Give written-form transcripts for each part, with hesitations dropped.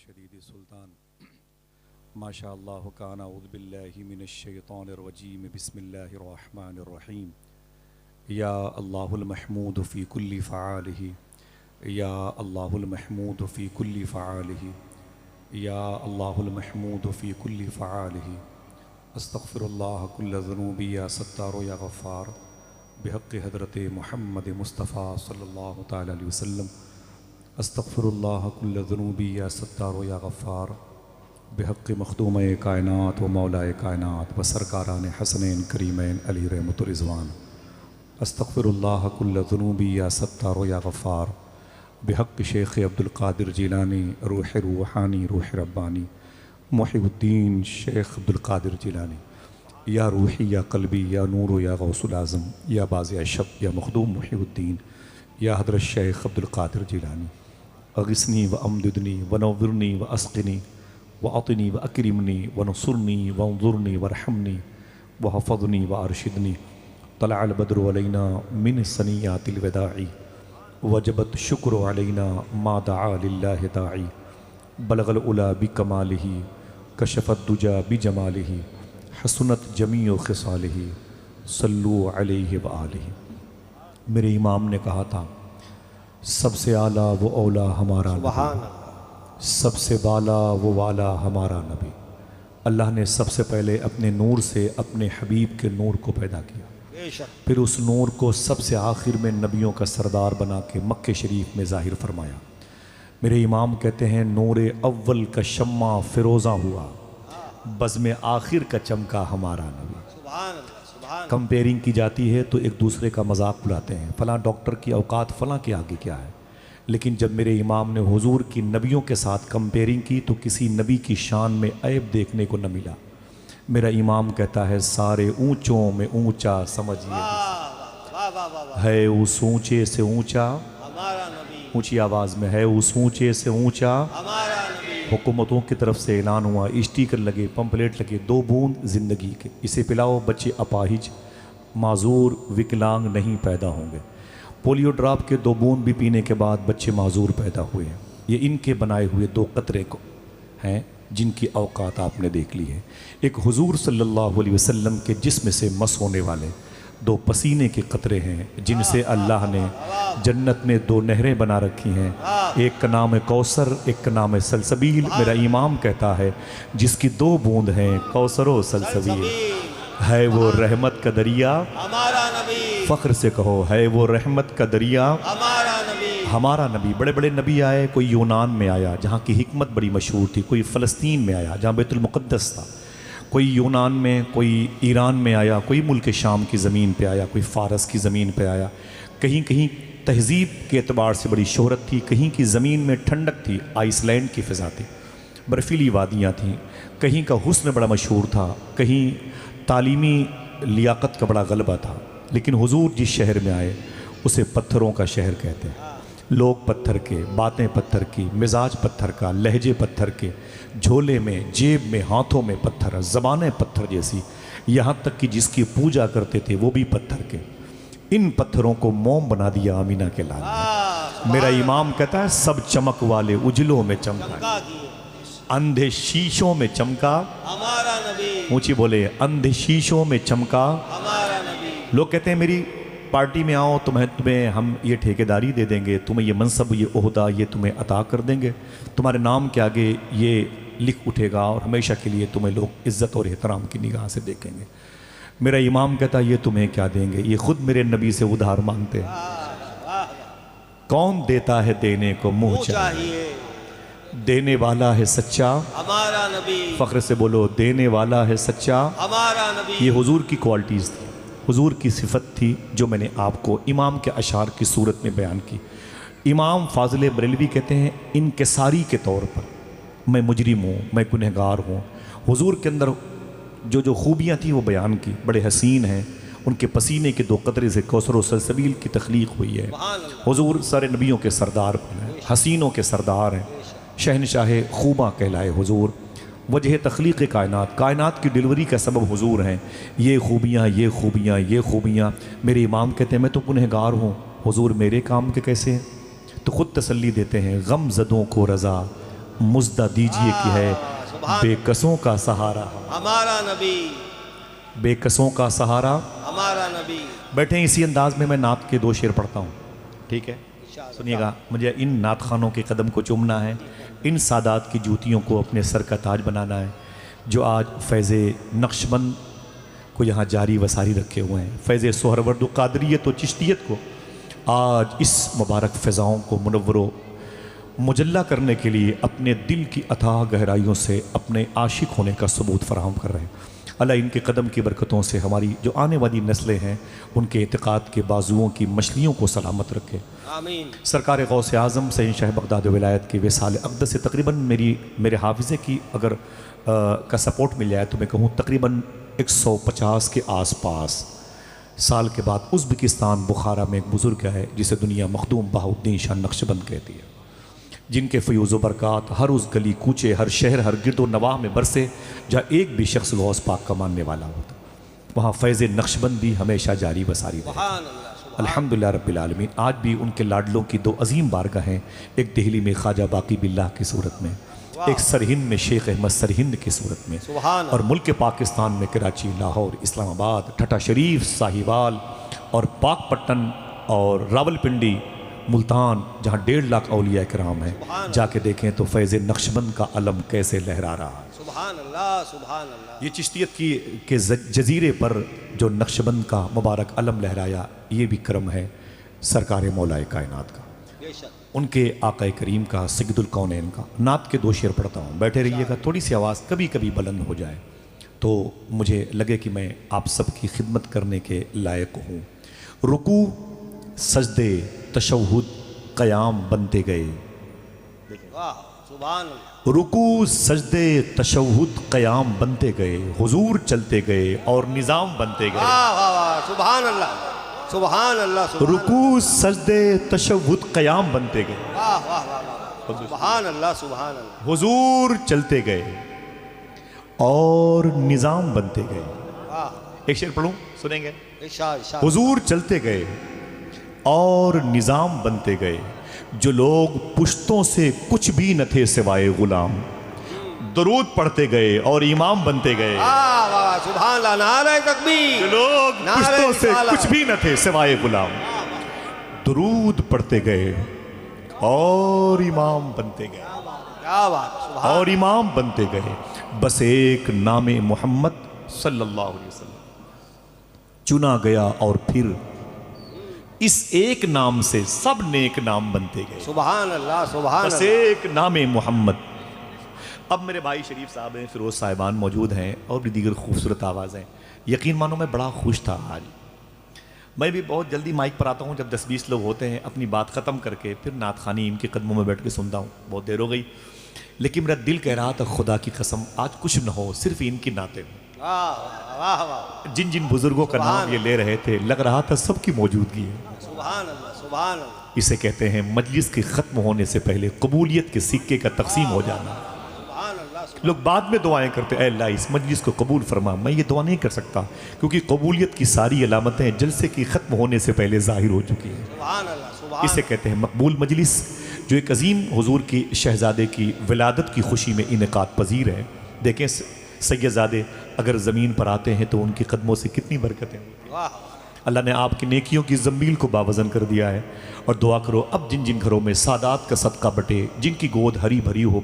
शदीद सुल्तान माशाअल्लाह काना औज़ु बिल्लाहि मिनश्शैतानिर्रजीम बिस्मिल्लाहिर्रहमानिर्रहीम या अल्लाहुल महमूद फ़ी कुल्ली फ़आलिही या अल्लाहुल महमूद फ़ी कुल्ली फ़आलिही या अल्लाहुल महमूद फ़ी कुल्ली फ़आलिही अस्तग़फ़िरुल्लाह कुल्ल ज़ुनूबी या सत्तार या गफ़्फ़ार बिहक़्क़ि हज़रत मुहम्मद मुस्तफ़ा सल्लल्लाहु तआला अलैहि वसल्लम अस्तग़फ़िरुल्लाह कुल्ल ज़ुनूबी या सत्तार या गफ़्फ़ार बिहक़्क़ि मख़दूम कायनात व मौलाए कायनात व सरकारान हसनैन करीमैन अली रहमतुर रिज़वान अस्तग़फ़िरुल्लाह कुल्ल ज़ुनूबी या सत्तार या गफ़्फ़ार बिहक़्क़ि शेख़ अब्दुल क़ादिर जिलानी रूह रूहानी रूह रब्बानी मुहिउद्दीन शेख़ अब्दुल क़ादिर जिलानी या रूही या क़ल्बी या नूर या गौसुल आज़म या बाज़ अशब या मख़दूम मुहिउद्दीन या हज़रत शेख़ अब्दुल क़ादिर जिलानी अग़िस्नी व अमदिदनी व नव्विरनी व अस्क़िनी व अतिनी व अकरिमनी व नसुरनी व अंज़ुरनी व रहमनी व हफ़ज़नी व अरशिदनी तलअल बद्रु अलैना मिन सनियातिल वदाई वजबत शुक्र अलैना मा दआ लिल्लाहि दाई बलगल उला बिकमालिही कशफत दुजा बिजमालिही हसनत जमीउ खिसालिही सल्लु अलैहि व आलिही। मेरे इमाम ने कहा था सबसे आला वो औला हमारा नबी, सबसे बाला वो वाला हमारा नबी। अल्लाह ने सबसे पहले अपने नूर से अपने हबीब के नूर को पैदा किया, फिर उस नूर को सबसे आखिर में नबियों का सरदार बना के मक्के शरीफ में ज़ाहिर फरमाया। मेरे इमाम कहते हैं नूरे अव्वल का शम्मा फिरोज़ा हुआ, बज़्म आखिर का चमका हमारा नबी। कंपेयरिंग की जाती है तो एक दूसरे का मजाक उड़ाते हैं, फ़लाँ डॉक्टर की औकात फ़लाँ के आगे क्या है। लेकिन जब मेरे इमाम ने हुजूर की नबियों के साथ कंपेयरिंग की तो किसी नबी की शान में ऐब देखने को न मिला। मेरा इमाम कहता है सारे ऊंचों में ऊंचा समझिए है उस ऊंचे से ऊंचा, ऊंची आवाज़ में है उस ऊंचे से ऊंचा। हुकूमतों की तरफ से ऐलान हुआ, स्टिकर लगे, पंपलेट लगे, 2 बूंद ज़िंदगी के, इसे पिलाओ बच्चे अपाहिज माजूर विकलांग नहीं पैदा होंगे। पोलियो ड्रॉप के 2 बूंद भी पीने के बाद बच्चे माजूर पैदा हुए हैं। ये इनके बनाए हुए 2 कतरे को हैं जिनकी औकात आपने देख ली है। एक हुजूर सल्लल्लाहु अलैहि वसल्लम के जिस्म से मस होने वाले 2 पसीने के कतरे हैं जिनसे अल्लाह ने जन्नत में 2 नहरें बना रखी हैं। एक का नाम है कौसर, एक का नाम है सलसबील। मेरा इमाम कहता है जिसकी 2 बूंद हैं कौसर व सलसबील, है वो रहमत का दरिया हमारा नबी। फ़ख्र से कहो है वो रहमत का दरिया हमारा नबी। हमारा नबी। बड़े बड़े नबी आए, कोई यूनान में आया जहाँ की हिकमत बड़ी मशहूर थी, कोई फ़लस्तीन में आया जहाँ बैतुल मुक़द्दस था, कोई यूनान में, कोई ईरान में आया, कोई मुल्क शाम की ज़मीन पे आया, कोई फ़ारस की ज़मीन पे आया। कहीं कहीं तहज़ीब के एतबार से बड़ी शोहरत थी, कहीं की ज़मीन में ठंडक थी, आइसलैंड की फ़िज़ा थी, बर्फ़ीली वादियाँ थीं। कहीं का हुस्न बड़ा मशहूर था, कहीं तालीमी लियाकत का बड़ा गलबा था। लेकिन हुजूर जिस शहर में आए उसे पत्थरों का शहर कहते हैं। लोग पत्थर के, बातें पत्थर की, मिजाज पत्थर का, लहजे पत्थर के, झोले में, जेब में, हाथों में पत्थर, ज़बानें पत्थर जैसी, यहाँ तक कि जिसकी पूजा करते थे वो भी पत्थर के। इन पत्थरों को मोम बना दिया आमीना के लाल ने। मेरा इमाम कहता है सब चमक वाले उजलों में चमका, अंधे शीशों में चमका हमारा नबी। ऊंची बोले अंधे शीशों में चमका हमारा नबी। लोग कहते हैं मेरी पार्टी में आओ तुम्हें हम ये ठेकेदारी दे देंगे, तुम्हें ये मनसब, ये ओहदा, ये तुम्हें अता कर देंगे, तुम्हारे नाम के आगे ये लिख उठेगा और हमेशा के लिए तुम्हें लोग इज़्ज़त और एहतराम की निगाह से देखेंगे। मेरा इमाम कहता ये तुम्हें क्या देंगे, ये खुद मेरे नबी से उधार मांगते हैं। कौन देता है देने को मुँह चाहिए, देने वाला है सच्चा हमारा नबी। फ़ख्र से बोलो देने वाला है सच्चा हमारा नबी। ये हुजूर की क्वालिटीज़ थी, हुजूर की सिफत थी जो मैंने आपको इमाम के अशार की सूरत में बयान की। इमाम फाज़िल बरेलवी कहते हैं इनकिसारी के तौर पर मैं मुजरिम हूँ, मैं गुनहगार हूँ। हुजूर के अंदर जो खूबियाँ थी वो बयान की, बड़े हसीन हैं। उनके पसीने के 2 कतरे से कौसर व सलसबील की तख्लीक हुई है। हुजूर सारे नबियों के सरदार हैं, हसीनों के सरदार हैं, शहनशाह खूबा कहलाए हुजूर। वजह तख्लीक़ कायनात, कायनात की डिलीवरी का सबब हुजूर हैं। ये खूबियाँ, ये खूबियाँ, ये खूबियाँ। मेरे इमाम कहते हैं मैं तो गुनहगार हूँ, हुजूर मेरे काम के कैसे हैं? तो ख़ुद तसल्ली देते हैं गम ज़दों को रज़ा मुज़्दा दीजिए कि है बेकसों का सहारा हमारा नबी, बेकसों का सहारा हमारा नबी। बैठे हैं, इसी अंदाज में मैं नात के 2 शेर पढ़ता हूँ, ठीक है? सुनिएगा, मुझे इन नात खानों के कदम को चूमना है, इन सादात की जूतियों को अपने सर का ताज बनाना है, जो आज फैज़ नक्शबंद को यहाँ जारी वसारी रखे हुए हैं, फैज़ सोहरवर्द क़ादरियत व चिश्तियत को आज इस मुबारक फ़िज़ाओं को मुनव्वरो मुजल्ला करने के लिए अपने दिल की अथाह गहराइयों से अपने आशिक होने का सबूत फराहम कर रहे हैं। अल्लाह इनके कदम की बरकतों से हमारी जो आने वाली नस्लें हैं उनके इत्क़ाद के बाजुओं की मछलियों को सलामत रखे, आमीन। सरकार गौस आज़म सैयद शाह बगदाद विलायत के विसाल अक़दस से तकरीबन मेरे हाफिज़े की अगर का सपोर्ट मिल जाए तो मैं कहूँ तकरीबन 150 के आसपास साल के बाद उज़्बेकिस्तान बुखारा में एक बुज़ुर्ग है जिसे दुनिया मखदूम बहाउद्दीन शाह नक्शबंद कहती है, जिनके फ़यूज़ बरक़ात हर उस गली कूचे, हर शहर, हर गिरदो नवाह में बरसे जहाँ एक भी शख्स गौस पाक का मानने वाला होता, वहाँ फैज़ नक्शबंद भी हमेशा जारी वसारी रहे। अल्हम्दुलिल्लाह रब्बिल आलमीन। आज भी उनके लाडलों की 2 अजीम बारगाहें, एक दिल्ली में ख्वाजा बाकी बिल्लाह की सूरत में, एक सरहिंद में शेख अहमद सरहिंद की सूरत में, और मुल्क पाकिस्तान में कराची, लाहौर, इस्लामाबाद, ठट्टा शरीफ, साहिवाल और पाकपट्टन और रावलपिंडी, मुल्तान, जहाँ 1.5 लाख औलिया कराम हैं, जाके देखें तो फैज़ नक्शबंद का अलम कैसे लहरा रहा है। सुभान अल्लाह, सुभान अल्लाह। ये चिश्तियत के जजीरे पर जो नक्शबंद का मुबारक अलम लहराया, ये भी करम है सरकार मौलाए कायनात का, उनके आक़ाए करीम का, सय्यदुल कौनैन का। नात के 2 शेर पढ़ता हूँ, बैठे रहिएगा, थोड़ी सी आवाज़ कभी कभी बुलंद हो जाए तो मुझे लगे कि मैं आप सबकी खिदमत करने के लायक हूँ। रुकू सजदे तशहुद क़याम बनते गए, रुकू सजदे तशहुद क़याम बनते गए, हुजूर चलते गए और निज़ाम बनते गए। सुभान अल्लाह, सुभान अल्लाह। रुकू सजदे तशहुद क़याम बनते गए, सुभान अल्लाह, सुभान अल्लाह। हुजूर चलते गए और निज़ाम बनते गए। एक शेर पढ़ूं, सुनेंगे? हुजूर चलते गए और निज़ाम बनते गए, जो लोग पुश्तों से कुछ भी न थे सिवाय गुलाम, दरूद पढ़ते गए और इमाम बनते गए। सुभान अल्लाह, नारे तकबीर। जो लोग पुश्तों से कुछ भी न थे सिवाय गुलाम, दरूद पढ़ते गए और इमाम बनते गए, क्या बात, और इमाम बनते गए। बस एक नामे मोहम्मद सल्लल्लाहु अलैहि वसल्लम चुना गया और फिर इस एक नाम से सब नेक नाम बनते गए। सुभान अल्लाह, सुभान बस एक नामे मोहम्मद। अब मेरे भाई शरीफ साहब हैं, फिरोज साहिबान मौजूद हैं और भी दीगर खूबसूरत आवाज़ें। यकीन मानो मैं बड़ा खुश था आज। मैं भी बहुत जल्दी माइक पर आता हूँ जब 10-20 लोग होते हैं, अपनी बात ख़त्म करके फिर नात खानी इनके कदमों में बैठ के सुनता हूँ। बहुत देर हो गई, लेकिन मेरा दिल कह रहा था खुदा की कसम आज कुछ न हो, सिर्फ इनकी नाते हो। जिन जिन बुजुर्गों का नाम ये ले रहे थे, लग रहा था सबकी मौजूदगी है। सुभान अल्लाह, सुभान अल्लाह। इसे कहते हैं मजलिस के ख़त्म होने से पहले कबूलियत के सिक्के का तकसीम हो जाना। लोग बाद में दुआएं करते हैं, अल्लाह इस मजलिस को कबूल फरमा। मैं ये दुआ नहीं कर सकता क्योंकि कबूलियत की सारी अलामतें जलसे की ख़त्म होने से पहले ज़ाहिर हो चुकी हैं। इसे कहते हैं मकबूल मजलिस, जो एक अजीम हुजूर की शहजादे की विलादत की खुशी में इनेकाद पजीर है। देखें सैयदजादे अगर ज़मीन पर आते हैं तो उनके कदमों से कितनी बरकतें होती हैं। अल्लाह ने आपकी नेकियों की ज़मील को बावज़न कर दिया है। और दुआ करो अब जिन जिन घरों में सादात का सदका बटे, जिनकी गोद हरी भरी हो,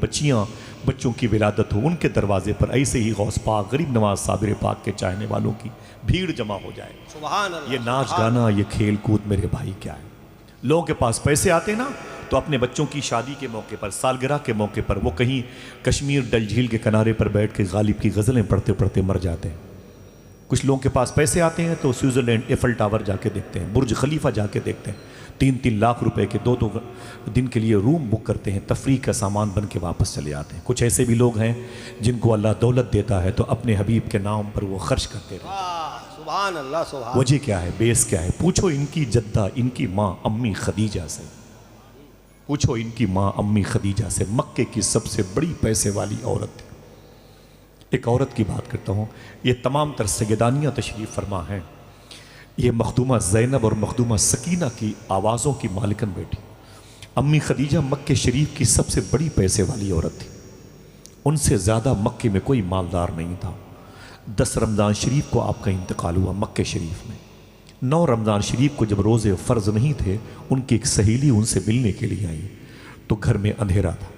बच्चों की विलादत हो, उनके दरवाजे पर ऐसे ही गौस पाक, गरीब नवाज साबिर पाक के चाहने वालों की भीड़ जमा हो जाए। सुभान अल्लाह। ये नाच गाना, ये खेल कूद मेरे भाई क्या है। लोगों के पास पैसे आते ना तो अपने बच्चों की शादी के मौके पर, सालगिरह के मौके पर वो कहीं कश्मीर डल झील के किनारे पर बैठ के गालिब की गज़लें पढ़ते पढ़ते मर जाते हैं। कुछ लोगों के पास पैसे आते हैं तो स्विट्ज़रलैंड एफल टावर जाके देखते हैं, बुर्ज खलीफा जाके देखते हैं, 3-3 लाख रुपए के 2-2 दिन के लिए रूम बुक करते हैं, तफरीह का सामान बन के वापस चले आते हैं। कुछ ऐसे भी लोग हैं जिनको अल्लाह दौलत देता है तो अपने हबीब के नाम पर वो खर्च करते रहते। सुभान अल्लाह, सुभान। वजह क्या है, बेस क्या है? पूछो इनकी जद्दा, इनकी माँ अम्मी खदीजा से, पूछो इनकी माँ अम्मी खदीजा से। मक्के की सबसे बड़ी पैसे वाली औरत थी। एक औरत की बात करता हूँ, ये तमाम तर सैयदानियाँ तशरीफ़ फरमा हैं। ये मखदूमा ज़ैनब और मखदूमा सकीना की आवाज़ों की मालिकन बेटी। अम्मी खदीजा मक्के शरीफ की सबसे बड़ी पैसे वाली औरत थी। उनसे ज़्यादा मक्के में कोई मालदार नहीं था। 10 रमज़ान शरीफ को आपका इंतकाल हुआ मक्के शरीफ में। 9 रमज़ान शरीफ को जब रोज़े फ़र्ज़ नहीं थे, उनकी एक सहेली उनसे मिलने के लिए आई तो घर में अंधेरा था।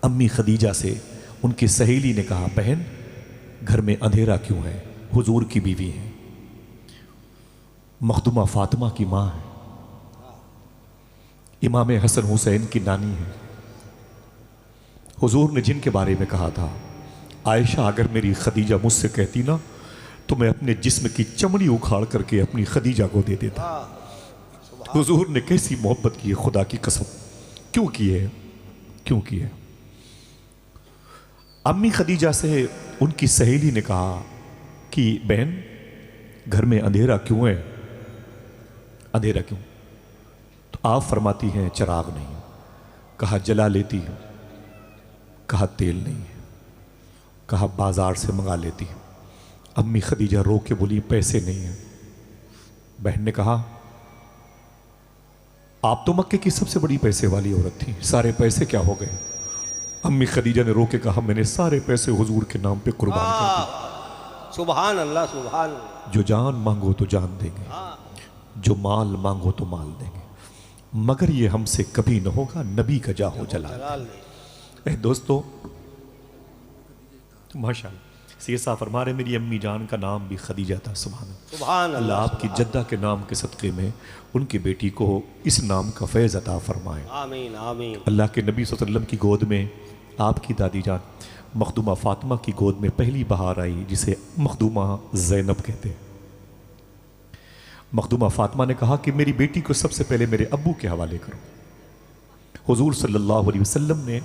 अम्मी खदीजा से उनकी सहेली ने कहा, बहन घर में अंधेरा क्यों है? हुजूर की बीवी है, मखदूमा फातिमा की माँ है, इमाम हसन हुसैन की नानी है। हुजूर ने जिनके बारे में कहा था, आयशा अगर मेरी खदीजा मुझसे कहती ना तो मैं अपने जिस्म की चमड़ी उखाड़ करके अपनी खदीजा को दे देता। हुजूर ने कैसी मोहब्बत की है, खुदा की कसम। क्यों की है? क्यों की है? अम्मी खदीजा से उनकी सहेली ने कहा कि बहन घर में अंधेरा क्यों है? अंधेरा क्यों? तो आप फरमाती हैं चिराग नहीं। कहा जला लेती हूं। कहा तेल नहीं है। कहा बाजार से मंगा लेती हूं। अम्मी खदीजा रो के बोली पैसे नहीं है। बहन ने कहा आप तो मक्के की सबसे बड़ी पैसे वाली औरत थी, सारे पैसे क्या हो गए? अम्मी खदीजा ने रो के कहा मैंने सारे पैसे हुजूर के नाम पे कुर्बान कर दिए। सुभान अल्लाह, सुभान अल्लाह। जो जान मांगो तो जान देंगे, जो माल मांगो तो माल देंगे, मगर ये हमसे कभी न होगा नबी का जाहो जलाल। दोस्तों माशाअल्लाह सैयद साहब फरमा रहे मेरी अम्मी जान का नाम भी खदीजा था। सुभान अल्लाह। आपकी जद्दा के नाम के सदक़े में उनकी बेटी को इस नाम का फैज़ अता फरमाए। आमीन आमीन। अल्लाह के नबी सल्लल्लाहु अलैहि वसल्लम की गोद में आपकी दादी जान मखदूमा फातिमा की गोद में पहली बहार आई, जिसे मखदूमा ज़ैनब कहते हैं। मखदूमा फातिमा ने कहा कि मेरी बेटी को सबसे पहले मेरे अब्बू के हवाले करो। हुजूर सल्लल्लाहु अलैहि वसल्लम ने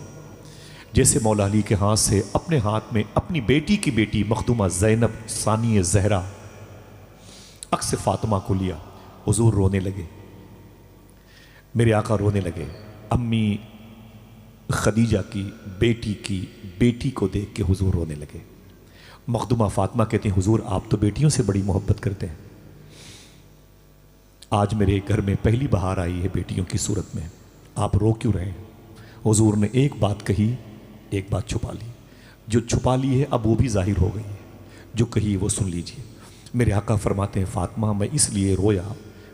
जैसे मौला अली के हाथ से अपने हाथ में अपनी बेटी की बेटी मखदूमा ज़ैनब सानी ज़हरा अक्स फातिमा को लिया, हुजूर रोने लगे, मेरे आका रोने लगे। अम्मी खदीजा की बेटी को देख के हुजूर रोने लगे। मखदूमा फातिमा कहती हैं हुजूर आप तो बेटियों से बड़ी मोहब्बत करते हैं, आज मेरे घर में पहली बहार आई है बेटियों की सूरत में, आप रो क्यों रहे हैं? हुजूर ने एक बात कही, एक बात छुपा ली। जो छुपा ली है अब वो भी जाहिर हो गई है, जो कही वो सुन लीजिए। मेरे आका फरमाते हैं फातिमा मैं इसलिए रोया,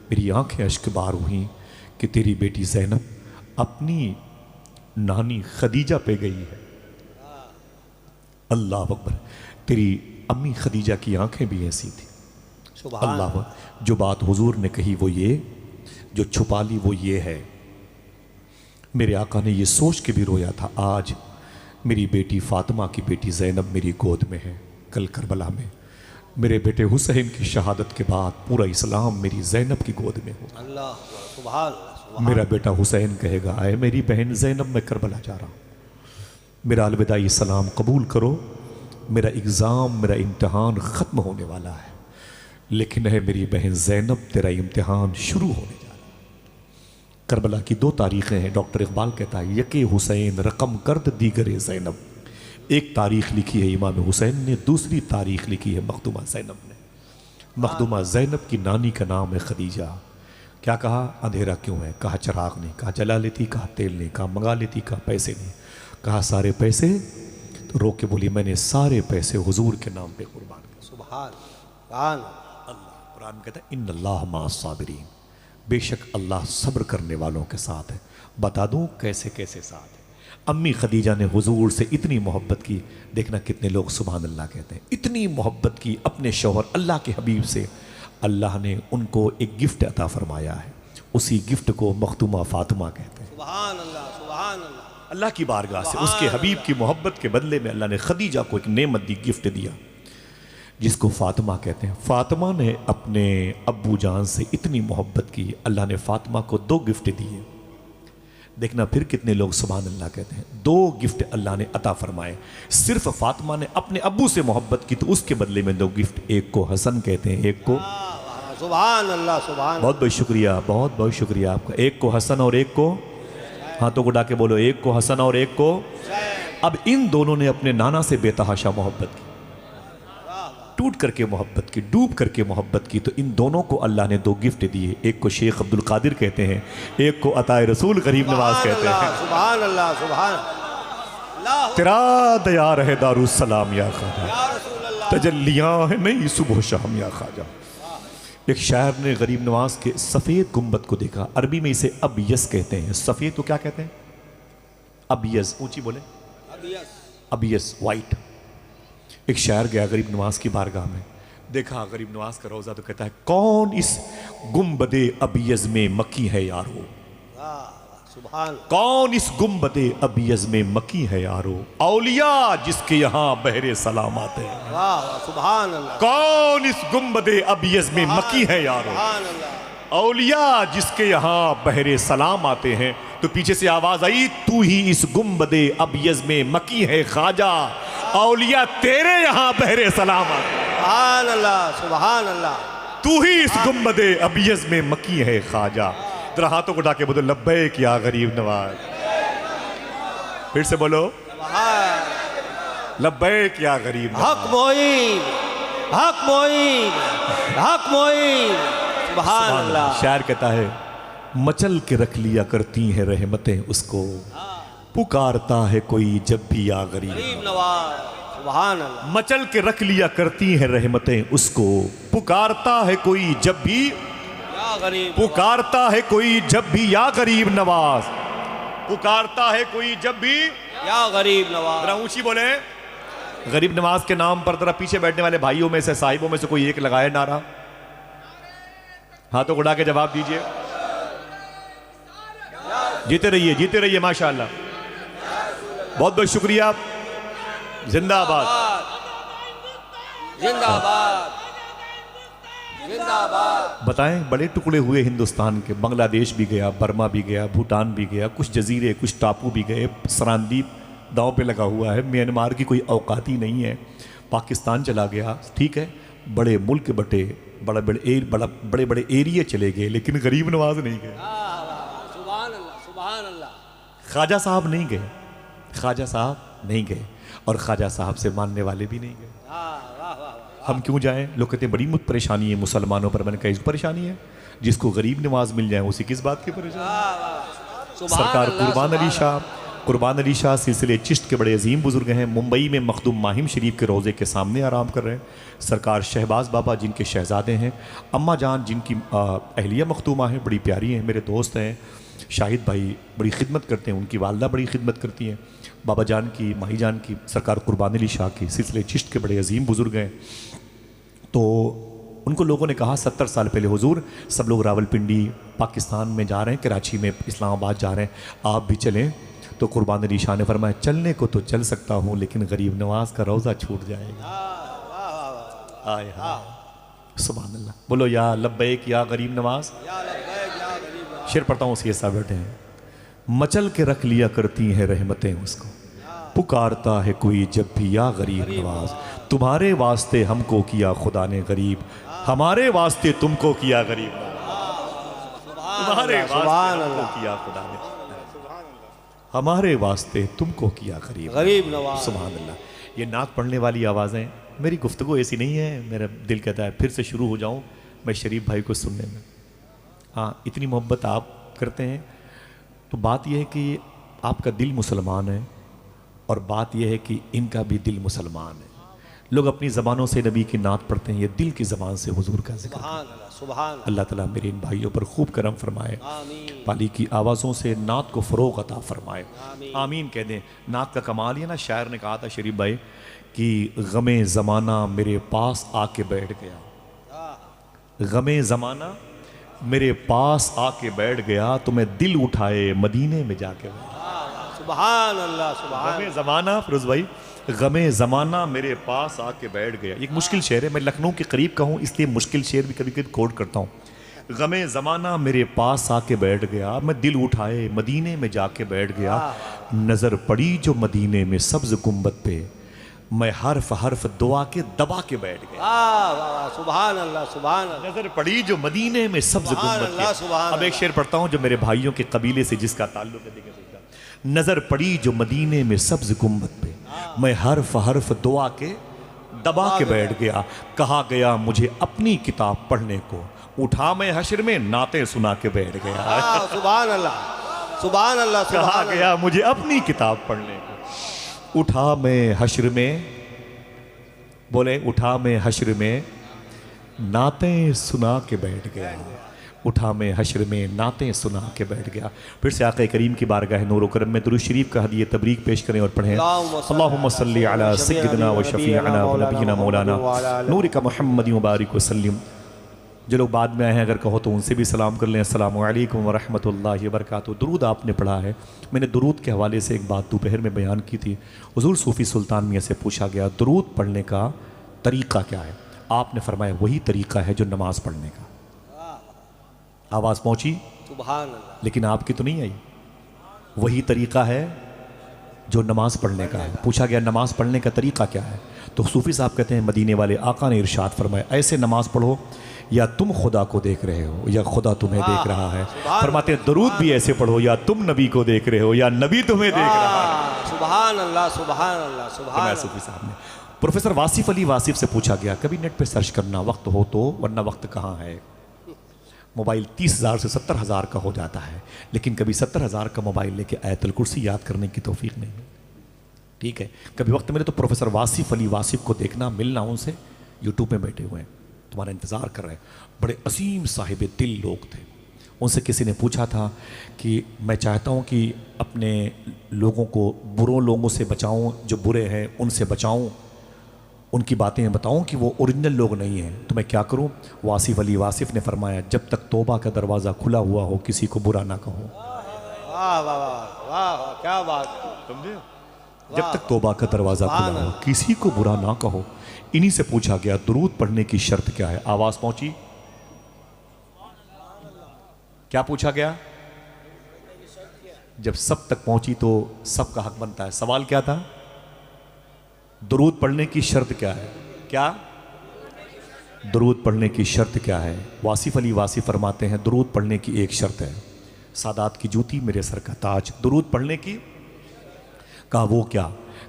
मेरी आंखें अश्क बार हुई कि तेरी बेटी ज़ैनब अपनी नानी खदीजा पे गई है। अल्लाह अकबर। तेरी अम्मी खदीजा की आंखें भी ऐसी थी। अल्लाह। जो बात हुजूर ने कही वो ये, जो छुपा ली वो ये है। मेरे आका ने ये सोच के भी रोया था आज मेरी बेटी फातिमा की बेटी ज़ैनब मेरी गोद में है। कल करबला में मेरे बेटे हुसैन की शहादत के बाद पूरा इस्लाम मेरी ज़ैनब की गोद में हो। अल्लाह सुभान अल्लाह। मेरा बेटा हुसैन कहेगा आए मेरी बहन ज़ैनब मैं करबला जा रहा हूँ, मेरा अलविदाई सलाम कबूल करो, मेरा एग्ज़ाम मेरा इम्तिहान ख़त्म होने वाला है, लेकिन है मेरी बहन ज़ैनब तेरा इम्तिहान शुरू होने जा रहा है। करबला की 2 तारीखें हैं। डॉक्टर इकबाल कहता है यके हुसैन रकम करद दीगरे ज़ैनब। एक तारीख लिखी है इमाम हुसैन ने, दूसरी तारीख लिखी है मखदूमा ज़ैनब ने। मखदूमा ज़ैनब की नानी का नाम है खदीजा। क्या कहा? अंधेरा क्यों है? कहा चिराग नहीं। कहा जला लेती? कहा तेल नहीं। कहा मंगा लेती? कहा पैसे नहीं। कहा सारे पैसे? तो रो के बोली मैंने सारे पैसे हुजूर के नाम पे कुर्बान कर। सुभान सुभान। अल्लाह कुरान कहता है इन्नल्लाह मअस साबिरीन, बेशक अल्लाह सब्र करने वालों के साथ है। बता दूं कैसे कैसे साथ है। अम्मी खदीजा ने हुजूर से इतनी मोहब्बत की, देखना कितने लोग सुभान अल्लाह कहते हैं। इतनी मोहब्बत की अपने शौहर अल्लाह के हबीब से, अल्लाह ने उनको एक गिफ्ट अता फरमाया है। उसी गिफ्ट को मखदूमा फातिमा कहते हैं। सुभान अल्लाह, सुभान अल्लाह। अल्लाह की बारगाह से उसके हबीब की मोहब्बत के बदले में अल्लाह ने खदीजा को एक नेमत दी, गिफ्ट दिया, जिसको फातिमा कहते हैं। फातिमा ने अपने अब्बू जान से इतनी मोहब्बत की, अल्लाह ने फातिमा को 2 गिफ्ट दिए। देखना फिर कितने लोग सुभान अल्लाह कहते हैं। 2 गिफ्ट अल्लाह ने अता फरमाए। सिर्फ फातिमा ने अपने अब्बू से मोहब्बत की तो उसके बदले में 2 गिफ्ट, एक को हसन कहते हैं, एक को सुभान अल्लाह, सुभान। बहुत बहुत शुक्रिया, बहुत बहुत शुक्रिया आपका। एक को हसन और एक को, हाथों को डाके बोलो, एक को हसन और एक को। अब इन दोनों ने अपने नाना से बेतहाशा मोहब्बत की। टूट करके मोहब्बत की, डूब करके मोहब्बत की। तो इन दोनों को अल्लाह ने दो गिफ्ट दिए, एक को शेख अब्दुल कादिर कहते हैं, एक को अताए रसूल गरीब नवाज कहते हैं। सुभान अल्लाह, सुभान अल्लाह। तेरा दया रहे दारुस्सलाम या ख्वाजा, या रसूल अल्लाह। तजल्लियां है नहीं सुबह शाम या ख्वाजा। एक शायर ने गरीब नवाज के सफ़ेद गुंबद को देखा, अरबी में इसे अबियस कहते हैं। सफ़ेद को क्या कहते हैं? अबियस, ऊंची बोले, अबियस, वाइट। एक शायर गया गरीब नवाज की बारगाह में, देखा गरीब नवाज का रोज़ा तो कहता है, कौन इस गुंबदे अबियस में मक्की है यारो, सुभान। कौन इस गुंबदे अबियस में मक्की है यारो, औलिया जिसके यहाँ बहरे सलाम आते हैं। वाह, सुभान अल्लाह। कौन इस गुंबदे अबियस में मक्की है यारो, सुभान अल्लाह। औलिया जिसके यहाँ बहरे सलाम आते हैं। तो पीछे से आवाज आई, तू ही इस गुंबदे अबियस में मक्की है ख्वाजा, औलिया तेरे यहाँ बहरे सलाम आते हैं। सुभान अल्लाह, सुभान अल्लाह। तू ही इस गुंबदे अबियस में मक्की है ख्वाजा। जरा हाथों को उठा के बोलो, लब्बैक या गरीब नवाज। फिर से बोलो, लब्बैक या गरीब नवाज। हक मोइन, हक मोइन, हक मोइन। सुभान अल्लाह। शायर कहता है, मचल के रख लिया करती हैं रहमतें उसको, पुकारता है कोई जब भी या गरीब नवाज। सुभान अल्लाह। मचल के रख लिया करती हैं रहमतें उसको, पुकारता है कोई जब भी या गरीब, पुकारता है कोई जब भी या गरीब नवाज, पुकारता है कोई जब भी या गरीब नवाज। जरा ऊंची बोले। गरीब नवाज के नाम पर जरा पीछे बैठने वाले भाइयों में से, साहिबों में से कोई एक लगाए नारा, हाथों को उठा के जवाब दीजिए। जीते रहिए, जीते रहिए, माशाअल्लाह, बहुत बहुत शुक्रिया। जिंदाबाद, जिंदाबाद, जिंदाबाद। बताएं, बड़े टुकड़े हुए हिंदुस्तान के, बांग्लादेश भी गया, बर्मा भी गया, भूटान भी गया, कुछ जजीरे, कुछ टापू भी गए, सरांदीप दांव पे लगा हुआ है, म्यांमार की कोई औकात ही नहीं है, पाकिस्तान चला गया, ठीक है, बड़े मुल्क बटे, बड़े बड़े एरिया चले गए, लेकिन गरीब नवाज नहीं गए। सुभान अल्लाह, सुभान अल्लाह। ख्वाजा साहब नहीं गए, ख्वाजा साहब नहीं गए, और ख्वाजा साहब से मानने वाले भी नहीं गए। हम क्यों जाएं? लोग कहते हैं बड़ी परेशानी है मुसलमानों पर। मैंने कहा इस परेशानी है, जिसको गरीब नवाज मिल जाए उसी किस बात की परेशानी। सरकार कुर्बान अली शाह सिलसिले चिश्त के बड़े अजीम बुजुर्ग हैं, मुंबई में मखदूम माहिम शरीफ के रोज़े के सामने आराम कर रहे हैं। सरकार शहबाज बाबा जिनके शहजादे हैं, अम्मा जान जिनकी अहलिया मखदूमा हैं, बड़ी प्यारी हैं, मेरे दोस्त हैं, शाहिद भाई बड़ी खिदमत करते हैं, उनकी वालदा बड़ी खिदमत करती हैं, बाबा जान की, माही जान की, सरकार कुर्बान अली शाह की सिलसिले चिश्त के बड़े अजीम बुजुर्ग हैं। तो उनको लोगों ने कहा 70 साल पहले, हुजूर सब लोग रावलपिंडी पाकिस्तान में जा रहे हैं, कराची में, इस्लामाबाद जा रहे हैं, आप भी चलें। तो कुर्बान अली शाह ने फरमाया, चलने को तो चल सकता हूँ, लेकिन गरीब नवाज का रोज़ा छूट जाएगा। आए हाय, सुभान अल्लाह। बोलो या लब्बैक या गरीब नवाज। शेर पढ़ता हूँ, उसके साथ बैठे हैं। मचल के रख लिया करती हैं रहमतें उसको, पुकारता है कोई जब भी या गरीब नवाज, तुम्हारे वास्ते हमको किया खुदा ने गरीब, हमारे वास्ते तुमको किया गरीब, तुम्हारे वास्ते हमको किया खुदा ने, हमारे वास्ते तुमको किया गरीब, गरीब नवाज। सुभान अल्लाह। ये नात पढ़ने वाली आवाज़ें, मेरी गुफ्तगू ऐसी नहीं है, मेरा दिल कहता है फिर से शुरू हो जाऊं मैं शरीफ भाई को सुनने में। हाँ, इतनी मोहब्बत आप करते हैं, तो बात यह है कि आपका दिल मुसलमान है, और बात यह है कि इनका भी दिल मुसलमान है। लोग अपनी ज़बानों से नबी की नात पढ़ते हैं, ये दिल की ज़बान से हुजूर का जिक्र। अल्लाह ताला मेरे इन भाइयों पर खूब करम फरमाए, पाली की आवाज़ों से नात को फ़रोग़ अता फरमाए, आमीन कह दें। नात का कमाल ये ना, शायर ने कहा था शरीफ भाई कि गमे ज़माना मेरे पास आके बैठ गया, गमे ज़माना मेरे पास आके बैठ गया, तो मैं दिल उठाए मदीने में जाके बैठा। सुभान अल्लाह, सुभान। गमे ज़माना, फिरोज़ भाई, गमे ज़माना मेरे पास आके बैठ गया। एक मुश्किल शेर है, मैं लखनऊ के करीब का हूँ इसलिए मुश्किल शेर भी कभी कभी कोट करता हूँ। गमे ज़माना मेरे पास आके बैठ गया, मैं दिल उठाए मदीने में जाके बैठ गया, नज़र पड़ी जो मदीने में सब्ज़ गुंबद पे, मैं हर्फ हर्फ दुआ के दबा के बैठ गया। सुभान अल्लाह, सुभान अल्लाह। नज़र पड़ी जो मदीने में सब्ज़ गुंबद पे। अब एक शेर पढ़ता हूँ जो मेरे भाइयों के कबीले से जिसका ताल्लुक है, देखिए। नज़र पड़ी जो मदीने में सब्ज़ गुंबद पे, मैं हर्फ हर्फ दुआ के दबा के बैठ गया। कहा गया मुझे अपनी किताब पढ़ने को, उठा मैं हश्र में नाते सुना के बैठ गया। सुभान अल्लाह, सुभान अल्लाह। कहा गया मुझे अपनी किताब पढ़ने को, उठा मैं हश्र में, बोले उठा मैं हश्र में नाते सुना के बैठ गया, उठा मैं हश्र में नाते सुना के बैठ गया। फिर से आक़ा करीम की बारगाह नूर व करम में दुरूद शरीफ का हदीये तबरीक पेश करें और पढ़ें। अल्लाहुम्मा सल्ली अला सय्यिदिना व शफीअना व नबीना मौलाना नूर का मुहम्मद व बारिक व सल्लिम। जो लोग बाद में आए हैं अगर कहो तो उनसे भी सलाम कर लें। अस्सलामु अलैकुम व रहमतुल्लाहि व बरकातुहू। दुरूद आपने पढ़ा है। मैंने दुरूद के हवाले से एक बात दोपहर में बयान की थी। हुज़ूर सूफ़ी सुल्तान मियां से पूछा गया दुरूद पढ़ने का तरीक़ा क्या है। आपने फरमाया वही तरीक़ा है जो नमाज पढ़ने का। आवाज़ पहुँची? सुभान अल्लाह। लेकिन आपकी तो नहीं आई। वही तरीक़ा है जो नमाज पढ़ने का है। पूछा गया नमाज पढ़ने का तरीक़ा क्या है, तो सूफ़ी साहब कहते हैं मदीने वाले आका ने इरशाद फरमाया ऐसे नमाज पढ़ो या तुम खुदा को देख रहे हो या खुदा तुम्हें देख रहा है। फरमाते हैं दरूद भी ऐसे पढ़ो या तुम नबी को देख रहे हो या नबी तुम्हें देख रहा है। सुभान अल्लाह, सुभान अल्लाह, सुभान अल्लाह। सूफ़ी साहब ने प्रोफेसर वासिफ अली वासिफ से पूछा गया कभी नेट पे सर्च करना वक्त हो तो, वरना वक्त कहाँ है। मोबाइल 30,000 से 70,000 का हो जाता है, लेकिन कभी 70,000 का मोबाइल लेके आयतुल कुर्सी याद करने की तौफीक नहीं है। ठीक है, कभी वक्त मिले तो प्रोफेसर वासिफ अली वासिफ को देखना, मिलना उनसे। यूट्यूब में बैठे हुए हैं, तुम्हारा इंतज़ार कर रहे हैं। बड़े असीम साहिब दिल लोग थे। उनसे किसी ने पूछा था कि मैं चाहता हूँ कि अपने लोगों को बुरों लोगों से बचाऊँ, जो बुरे हैं उनसे बचाऊँ, उनकी बातें बताऊं कि वो ओरिजिनल लोग नहीं हैं, तो मैं क्या करूं। वासिफ अली वासिफ ने फरमाया जब तक तौबा का दरवाज़ा खुला हुआ हो किसी को बुरा ना कहो। वाह वाह वाह वाह, क्या बात, समझे। जब तक तौबा का दरवाज़ा खुला हो किसी को बुरा ना कहो। इन्हीं से पूछा गया दुरूद पढ़ने की शर्त क्या है। आवाज़ पहुंची? क्या पूछा गया? जब सब तक पहुंची तो सबका हक बनता है। सवाल क्या था? दुरूद पढ़ने की शर्त क्या है? क्या दुरूद पढ़ने की शर्त क्या है? वासिफ अली वासिफ फरमाते हैं दुरूद पढ़ने की एक शर्त है, सादात की जूती मेरे सर का ताज। दुरूद पढ़ने की, कहा वो क्या?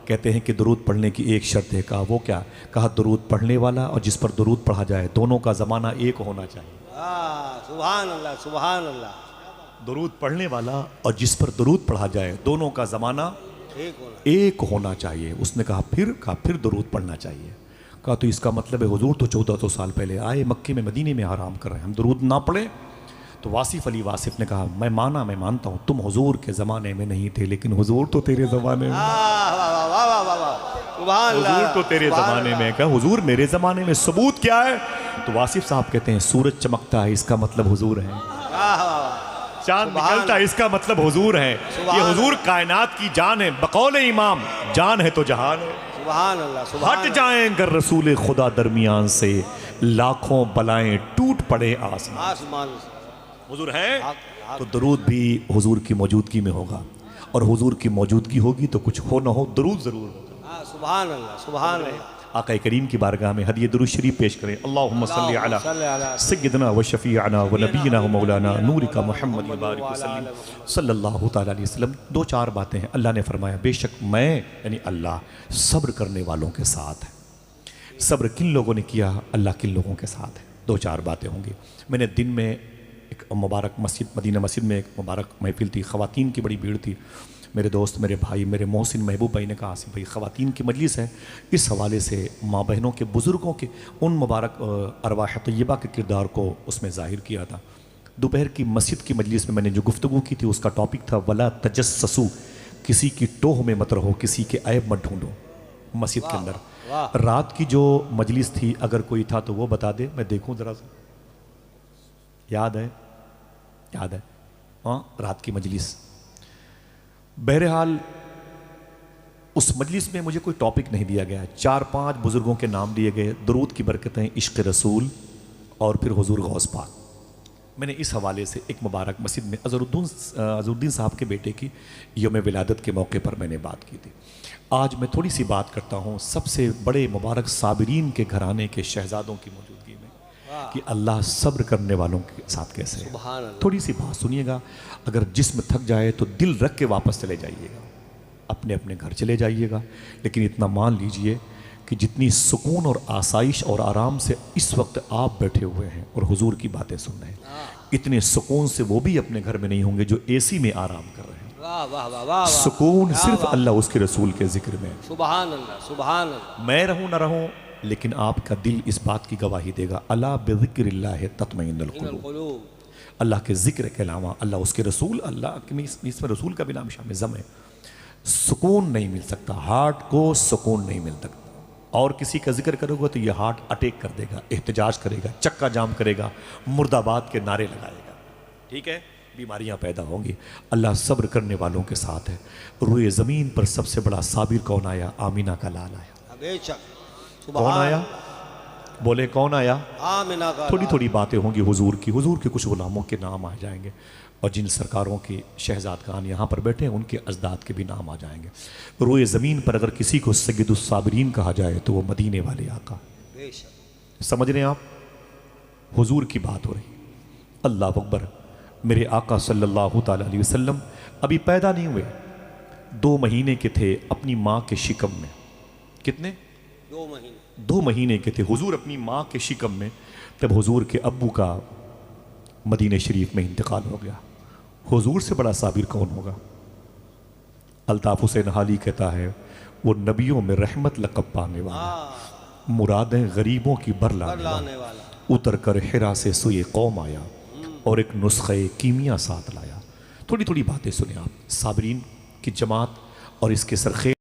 कहते हैं कि दुरूद पढ़ने की एक शर्त है। कहा वो क्या? कहा दुरूद पढ़ने वाला और जिस पर दुरूद पढ़ा जाए दोनों का ज़माना एक होना चाहिए। सुभान अल्लाह, सुभान अल्लाह। दुरूद पढ़ने वाला और जिस पर दुरूद पढ़ा जाए दोनों का ज़माना एक होना चाहिए। उसने कहा फिर दुरूद पढ़ना चाहिए। कहा तो इसका मतलब है हुजूर तो 1400 साल पहले आए, मक्के में मदीने में आराम कर रहे हैं, हम दुरूद ना पढ़े? तो वासिफ अली वासिफ ने कहा मैं मानता हूँ तुम हुजूर के ज़माने में नहीं थे, लेकिन हुजूर तो तेरे ज़माने में, हुजूर तो तेरे ज़माने में। कहा हुजूर मेरे ज़माने में सबूत क्या है? तो वासिफ साहब कहते हैं सूरज चमकता है इसका मतलब हुजूर है, चांद निकलता है इसका मतलब हुजूर है। ये हुजूर कायनात की जान है, बकौल इमाम जान है तो जहान है। सुभान अल्लाह, सुभान हट जाएं गर रसूल खुदा दरमियान से, लाखों बलाएं टूट पड़े आसमान। हुजूर है तो दुरूद भी हुजूर की मौजूदगी में होगा, और हुजूर की मौजूदगी होगी तो कुछ हो ना हो दुरूद जरूर होगा। सुभान अल्लाह, सुभान अल्लाह। आका करीम की बारगाह में हदिये दुरूद शरीफ पेश करें। अल्लाहुम्मा सल्ली अला सय्यिदना व शफीअना व नबीना व मौलाना नूर का मुहम्मद बारिक वसल्लम सल्लल्लाहु तआला अलैहि वसल्लम। दो चार बातें हैं। अल्लाह ने फरमाया बेशक मैं यानी अल्लाह सब्र करने वालों के साथ है। सब्र किन लोगों ने किया? अल्लाह किन लोगों के साथ है? दो चार बातें होंगी। मैंने दिन में एक मुबारक मस्जिद मदीना मस्जिद में एक मुबारक महफिल थी, ख़वातीन की बड़ी भीड़ थी। मेरे दोस्त, मेरे भाई, मेरे मोहसिन महबूब भाई ने कहा आसिफ भाई ख़वातीन की मजलिस है, इस हवाले से माँ बहनों के बुज़ुर्गों के उन मुबारक अरवाह तय्यबा के किरदार को उसमें ज़ाहिर किया था। दोपहर की मस्जिद की मजलिस में मैंने जो गुफ्तगू की थी उसका टॉपिक था वला तजस्ससू, किसी की टोह में मत रहो, किसी के ऐब मत ढूंढो मस्जिद के अंदर। रात की जो मजलिस थी अगर कोई था तो वो बता दे, मैं देखूँ ज़रा सा। याद है? याद है? हाँ, रात की मजलिस। बहरहाल उस मजलिस में मुझे कोई टॉपिक नहीं दिया गया। 4-5 बुज़ुर्गों के नाम दिए गए, दुरूद की बरकतें, इश्क़ रसूल और फिर हुजूर गौस पाक। मैंने इस हवाले से एक मुबारक मस्जिद में अज़रुद्दीन साहब के बेटे की यौम विलादत के मौके पर मैंने बात की थी। आज मैं थोड़ी सी बात करता हूँ सबसे बड़े मुबारक साबिरीन के घराने के शहजादों की मौजूदगी में कि अल्लाह सब्र करने वालों के साथ कैसे है। थोड़ी सी बात सुनिएगा। अगर जिस्म थक जाए तो दिल रख के वापस चले जाइएगा, अपने अपने घर चले जाइएगा, लेकिन इतना मान लीजिए कि जितनी सुकून और आसाइश और आराम से इस वक्त आप बैठे हुए हैं और हुजूर की बातें सुन रहे हैं, इतने सुकून से वो भी अपने घर में नहीं होंगे जो एसी में आराम कर रहे हैं। वाह वाह वाह वाह। सुकून सिर्फ अल्लाह उसके रसूल के जिक्र में। सुभान अल्लाह सुभान अल्लाह। मैं रहूं ना रहूं, लेकिन आपका दिल इस बात की गवाही देगा, अला बिज़िक्रिल्लाह तत्मइन्नुल क़ुलूब। अल्लाह के जिक्र के अलावा, अल्लाह उसके रसूल, अल्लाह के इसमें रसूल का भी नाम शामिल ज़म है, सुकून नहीं मिल सकता, हार्ट को सुकून नहीं मिल सकता। और किसी का जिक्र करोगे तो ये हार्ट अटैक कर देगा, एहतजाज करेगा, चक्का जाम करेगा, मुर्दाबाद के नारे लगाएगा। ठीक है, बीमारियां पैदा होंगी। अल्लाह सब्र करने वालों के साथ है। रुए ज़मीन पर सबसे बड़ा साबिर कौन आया? आमीना का लाल आया। बेशक। कौन आया? बोले कौन आया? आमीना का। थोड़ी थोड़ी बातें होंगी हुजूर की, हुजूर के कुछ गुलामों के नाम आ जाएंगे, और जिन सरकारों के शहजादगान यहाँ पर बैठे हैं उनके अजदाद के भी नाम आ जाएंगे। रोए ज़मीन पर अगर किसी को सय्यदुस साबिरीन कहा जाए तो वो मदीने वाले आका। समझ रहे हैं आप? हुजूर की बात हो रही। अल्लाह अकबर। मेरे आका सल्लल्लाहु ताला अलैहि वसल्लम अभी पैदा नहीं हुए, 2 महीने के थे अपनी माँ के शिकम में। कितने? 2 महीने। 2 महीने के थे हुजूर अपनी माँ के शिकम में। तब हुजूर के अब्बू का मदीने शरीफ में इंतकाल हो गया। हुजूर से बड़ा साबिर कौन होगा? अल्ताफ हुसैन हाली कहता है, वो नबियों में रहमत लक़ब पाने वाला, मुरादें गरीबों की बर लाने वाला, उतर कर हिरा से सुए कौम आया और एक नुस्खे कीमिया साथ लाया। थोड़ी थोड़ी बातें सुने आप। साबिरीन की जमात और इसके सरखे